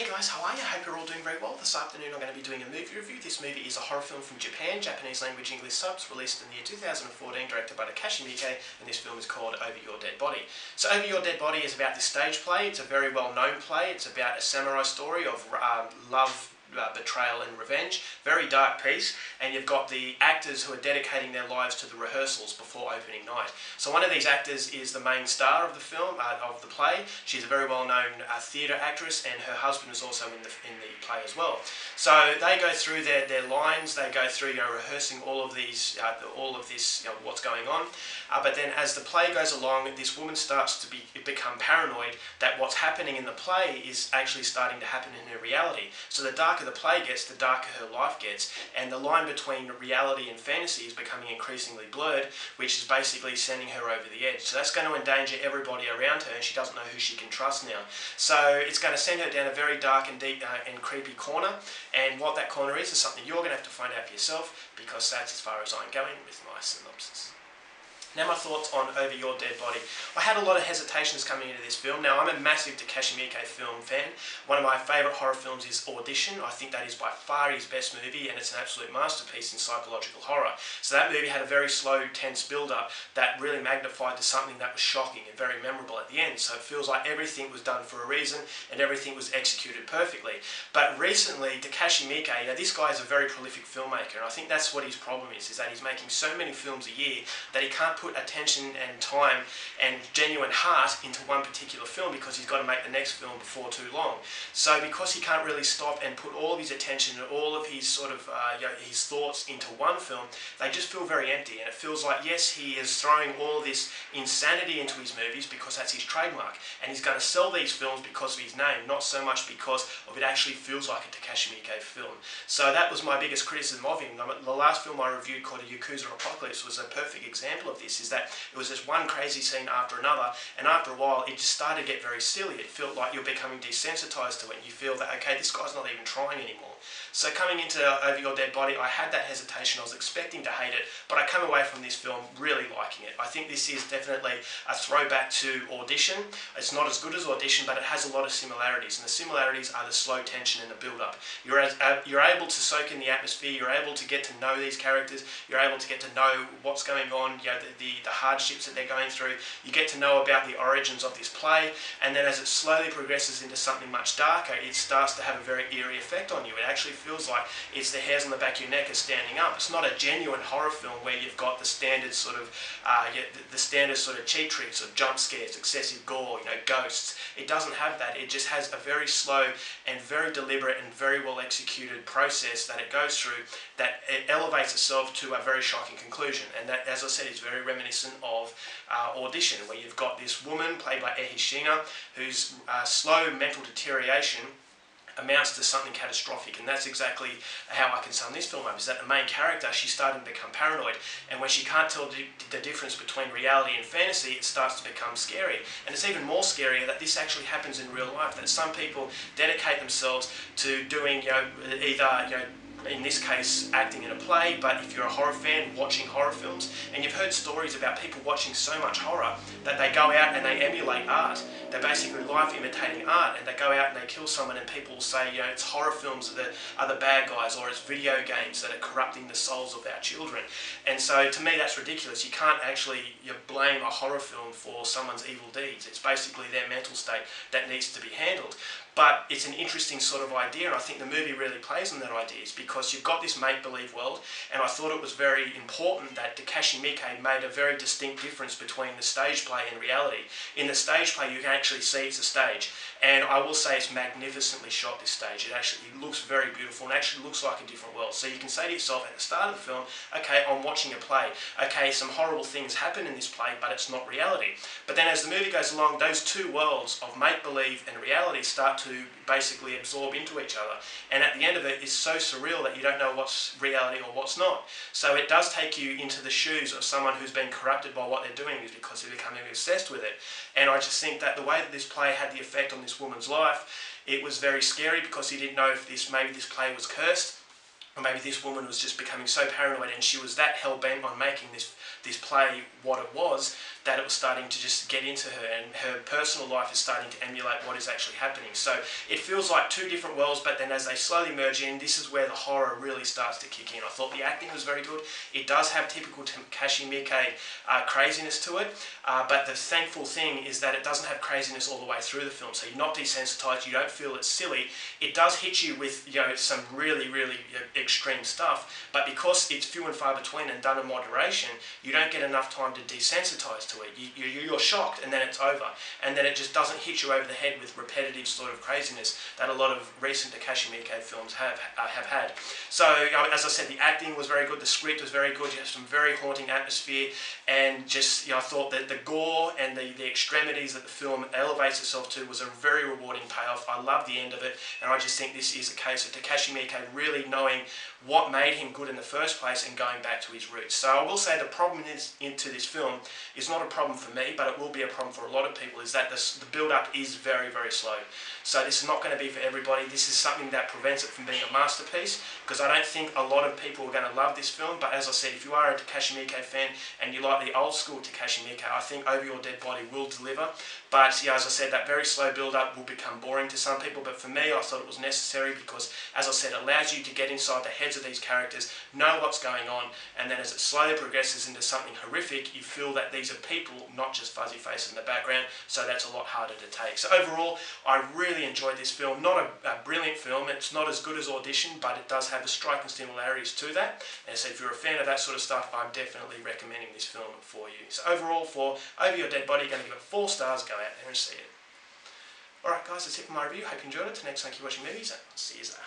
Hey guys, how are you? Hope you're all doing very well. This afternoon I'm going to be doing a movie review. This movie is a horror film from Japan, Japanese language English subs, released in the year 2014, directed by Takashi Miike, and this film is called Over Your Dead Body. So Over Your Dead Body is about this stage play. It's a very well-known play. It's about a samurai story of love, betrayal and revenge. Very dark piece, and you've got the actors who are dedicating their lives to the rehearsals before opening night. So one of these actors is the main star of the film, of the play. She's a very well-known theatre actress, and her husband is also in the play as well. So they go through their lines, they go through rehearsing all of this, what's going on. But then as the play goes along, this woman starts to become paranoid that what's happening in the play is actually starting to happen in her reality. So the darker the play gets, the darker her life gets, and the line between reality and fantasy is becoming increasingly blurred, which is basically sending her over the edge. So that's going to endanger everybody around her, and she doesn't know who she can trust now. So it's going to send her down a very dark and deep and creepy corner, and what that corner is something you're going to have to find out for yourself, because that's as far as I'm going with my synopsis. Now my thoughts on Over Your Dead Body. I had a lot of hesitations coming into this film. Now I'm a massive Takashi Miike film fan. One of my favourite horror films is Audition. I think that is by far his best movie, and it's an absolute masterpiece in psychological horror. So that movie had a very slow, tense build-up that really magnified to something that was shocking and very memorable at the end. So it feels like everything was done for a reason and everything was executed perfectly. But recently, Takashi Miike, this guy is a very prolific filmmaker, and I think that's what his problem is that he's making so many films a year that he can't put attention and time and genuine heart into one particular film, because he's got to make the next film before too long. So because he can't really stop and put all of his attention and all of his his thoughts into one film, they just feel very empty, and it feels like, yes, he is throwing all this insanity into his movies because that's his trademark, and he's going to sell these films because of his name, not so much because of it actually feels like a Takashi Miike film. So that was my biggest criticism of him. The last film I reviewed, called A Yakuza Apocalypse, was a perfect example of this, is that it was just one crazy scene after another, and after a while it just started to get very silly. It felt like you're becoming desensitized to it, and you feel that, okay, this guy's not even trying anymore. So coming into Over Your Dead Body, I had that hesitation. I was expecting to hate it, but I come away from this film really liking it. I think this is definitely a throwback to Audition. It's not as good as Audition, but it has a lot of similarities, and the similarities are the slow tension and the build-up. You're able to soak in the atmosphere, you're able to get to know these characters, you're able to get to know what's going on, the hardships that they're going through. You get to know about the origins of this play, and then as it slowly progresses into something much darker, it starts to have a very eerie effect on you. It actually feels like it's the hairs on the back of your neck are standing up. It's not a genuine horror film where you've got the standard sort of cheap tricks of jump scares, excessive gore, ghosts. It doesn't have that. It just has a very slow and very deliberate and very well executed process that it goes through, that it elevates itself to a very shocking conclusion, and that, as I said, is very reminiscent of Audition, where you've got this woman played by Ehishina, whose slow mental deterioration amounts to something catastrophic, and that's exactly how I can sum this film up, is that the main character, she's starting to become paranoid, and when she can't tell the difference between reality and fantasy, it starts to become scary. And it's even more scarier that this actually happens in real life, that some people dedicate themselves to doing, either, in this case, acting in a play, but if you're a horror fan, watching horror films, and you've heard stories about people watching so much horror that they go out and they emulate art. They're basically life imitating art, and they go out and they kill someone, and people will say, it's horror films that are the bad guys, or it's video games that are corrupting the souls of our children. And so to me that's ridiculous. You can't actually blame a horror film for someone's evil deeds. It's basically their mental state that needs to be handled. But it's an interesting sort of idea, and I think the movie really plays on that idea, because you've got this make-believe world, and I thought it was very important that Takashi Miike made a very distinct difference between the stage play and reality. In the stage play, you can actually see it's a stage, and I will say it's magnificently shot, this stage. It looks very beautiful, and actually looks like a different world. So you can say to yourself at the start of the film, okay, I'm watching a play. Okay, some horrible things happen in this play, but it's not reality. But then as the movie goes along, those two worlds of make-believe and reality start to basically absorb into each other, and at the end of it is so surreal that you don't know what's reality or what's not. So it does take you into the shoes of someone who's been corrupted by what they're doing, is because they're becoming obsessed with it. And I just think that the way that this play had the effect on this woman's life, it was very scary, because you didn't know if maybe this play was cursed, or maybe this woman was just becoming so paranoid, and she was that hell-bent on making this play what it was, that it was starting to just get into her, and her personal life is starting to emulate what is actually happening. So it feels like two different worlds, but then as they slowly merge in, this is where the horror really starts to kick in. I thought the acting was very good. It does have typical Takashi Miike craziness to it, but the thankful thing is that it doesn't have craziness all the way through the film, so you're not desensitized, you don't feel it's silly. It does hit you with some really, really extreme stuff, but because it's few and far between and done in moderation, you don't get enough time to desensitize to it. You're shocked and then it's over, and then it just doesn't hit you over the head with repetitive sort of craziness that a lot of recent Takashi Miike films have had. So as I said, the acting was very good, the script was very good, you have some very haunting atmosphere, and just I thought that the gore and the extremities that the film elevates itself to was a very rewarding payoff. I love the end of it, and I just think this is a case of Takashi Miike really knowing what made him good in the first place and going back to his roots. So I will say the problem into this film is not a problem for me, but it will be a problem for a lot of people, is that the build-up is very, very slow. So this is not going to be for everybody. This is something that prevents it from being a masterpiece, because I don't think a lot of people are going to love this film. But as I said, if you are a Takashi Miike fan and you like the old school Takashi Miike, I think Over Your Dead Body will deliver. But as I said, that very slow build-up will become boring to some people, but for me, I thought it was necessary because, as I said, it allows you to get inside the heads of these characters, know what's going on, and then as it slowly progresses into something horrific, you feel that these are people, not just fuzzy faces in the background, so that's a lot harder to take. So overall, I really enjoyed this film. Not a brilliant film, it's not as good as Audition, but it does have the striking similarities to that, and so if you're a fan of that sort of stuff, I'm definitely recommending this film for you. So overall, for Over Your Dead Body, going to give it 4 stars, go out there and see it. Alright guys, that's it for my review. Hope you enjoyed it. Till next time, keep watching movies, and I'll see you there.